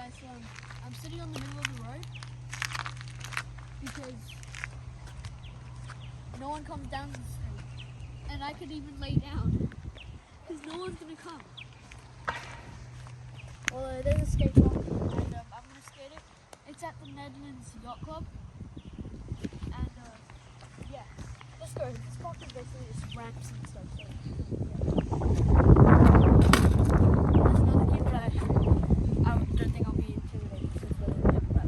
guys, so I'm sitting on the middle of the road because no one comes down the street, and I could even lay down because no one's gonna come. Well, there's a skate park, and I'm gonna skate it. It's at the Nedlands Yacht Club, and yeah, let's go. This park is basically just ramps and stuff. So, I don't think I'll be intimidated since we're like that.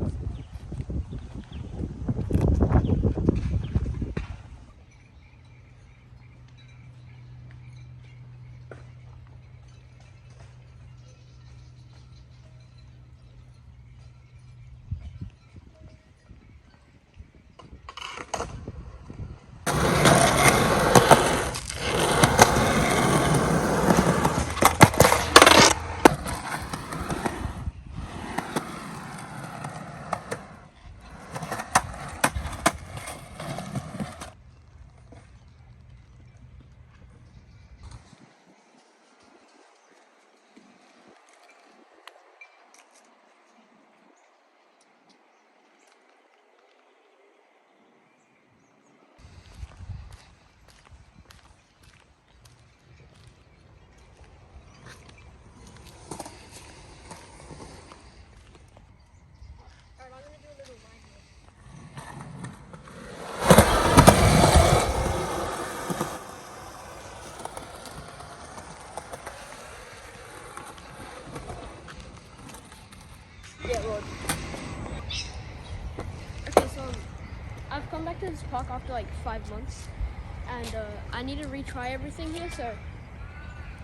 Yeah, Lord. Okay, so I've come back to this park after like 5 months, and I need to retry everything here, so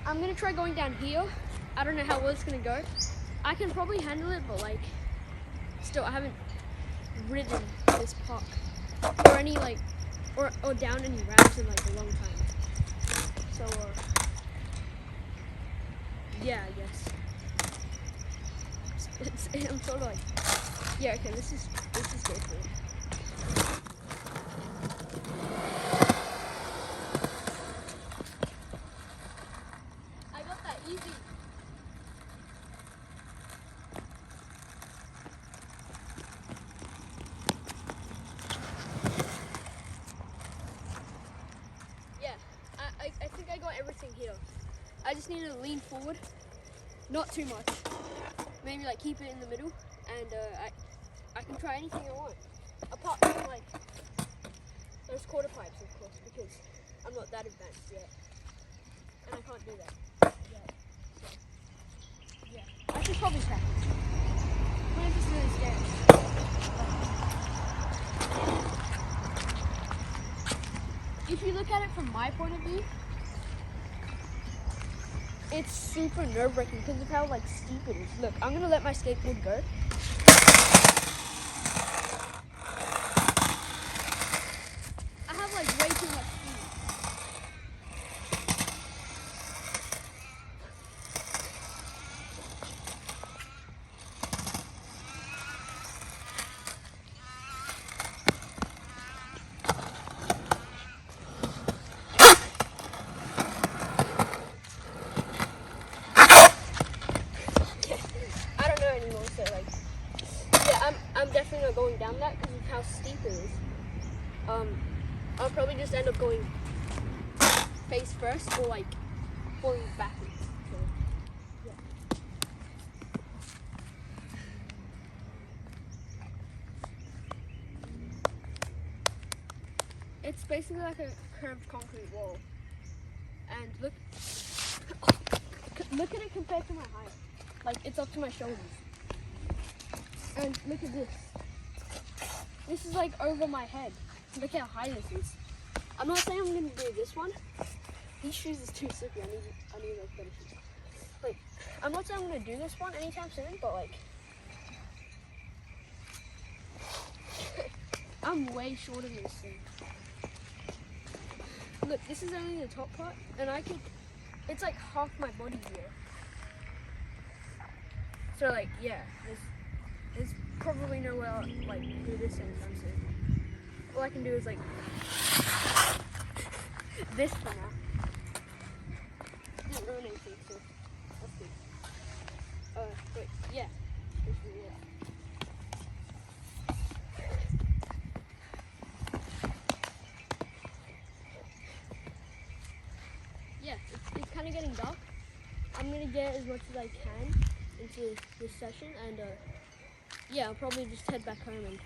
I'm gonna try going down here. I don't know how well it's gonna go. I can probably handle it, but like, still, I haven't ridden this park or any like, or down any ramps in like a long time. So, yeah, I guess. I'm sort of like, yeah, okay, this is good for me. I got that easy. Yeah, I think I got everything here. I just need to lean forward, not too much. Maybe like keep it in the middle, and I can try anything I want, apart from like those quarter pipes, of course, because I'm not that advanced yet, and I can't do that yet. So yeah, I should probably practice. I'm just really scared. If you look at it from my point of view, it's super nerve-wracking because of how like steep it is. Look, I'm gonna let my skateboard go. I have like way too much speed. I don't know anymore, so like, yeah, I'm definitely not going down that because of how steep it is. I'll probably just end up going face first or like falling backwards. So, yeah. It's basically like a curved concrete wall, and look at it compared to my height. Like, it's up to my shoulders. And look at this. This is like over my head. Look how high this is. I'm not saying I'm gonna do this one. These shoes is too slippery. I need like better shoes. Like, I'm not saying I'm gonna do this one anytime soon, but like, I'm way shorter than this thing. Look, this is only the top part, and it's like half my body here. So like, yeah, there's probably no way I'll like do this anytime soon. All I can do is like this for now. Didn't ruin anything, so that's good. But yeah. I'm gonna get as much as I can into this session, and yeah, I'll probably just head back home and.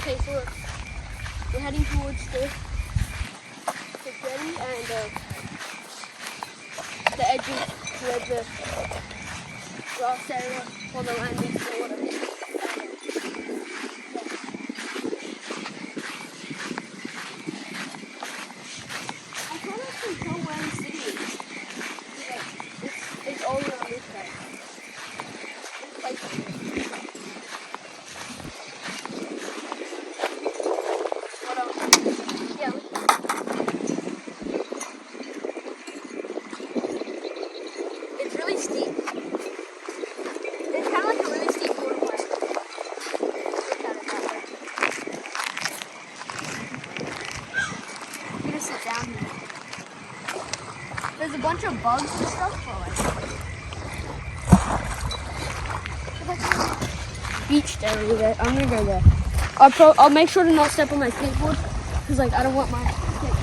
Okay, so we're heading towards the jetty and the edges where the grass area for the land meets the water. I can't actually tell where the city is. It's all around this side. This place is yeah, it's really steep. It's kind of like a really steep waterway. Look at it that way. I'm gonna sit down here. There's a bunch of bugs and stuff. Beach area there. I'm gonna go there. I'll make sure to not step on my skateboard because like I don't want my skateboard.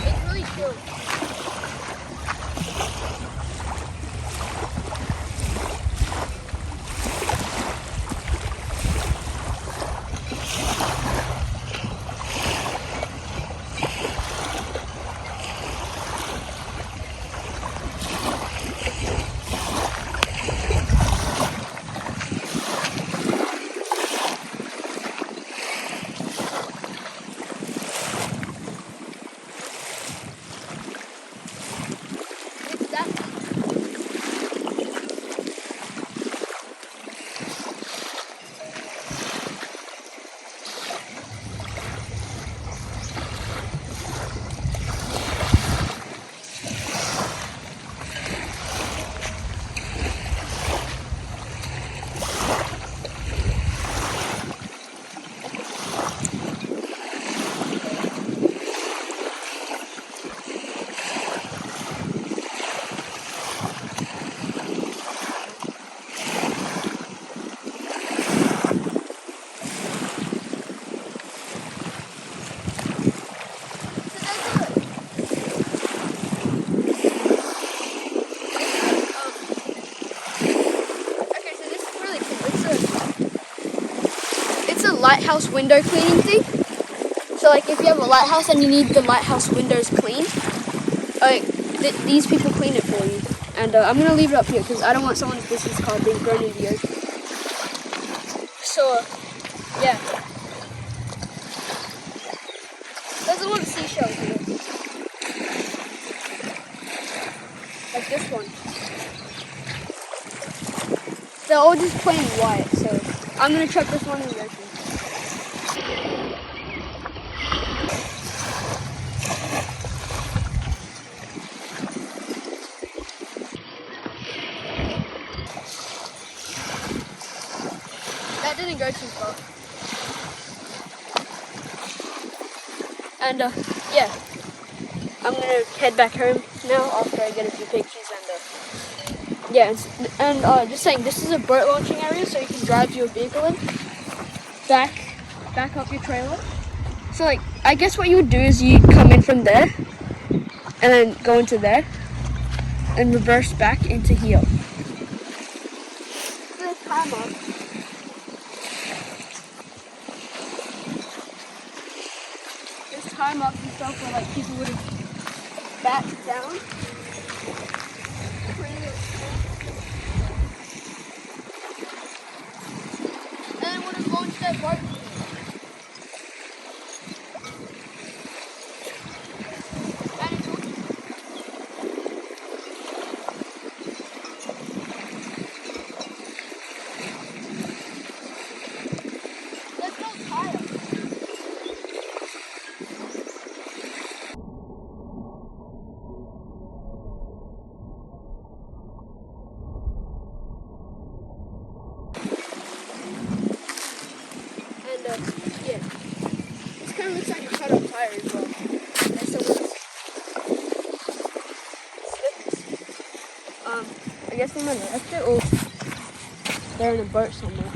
It's really cool. It's that. It's a lighthouse window cleaning thing. So like if you have a lighthouse and you need the lighthouse windows cleaned, these people clean it for you. And I'm gonna leave it up here because I don't want someone's business card being thrown in the ocean. So yeah, there's a lot of seashells here, like this one. They're all just plain white, so I'm gonna chuck this one in the ocean. That didn't go too far. And yeah, I'm gonna head back home now after I get a few pictures and yeah, and just saying, this is a boat launching area, so you can drive your vehicle in, back up your trailer. So like, I guess what you would do is you come in from there, and then go into there, and reverse back into here. So there's time up. There's time up and stuff where like people would have backed down. And would have launched their boat. And it's I guess they might have left it or they're in a boat somewhere.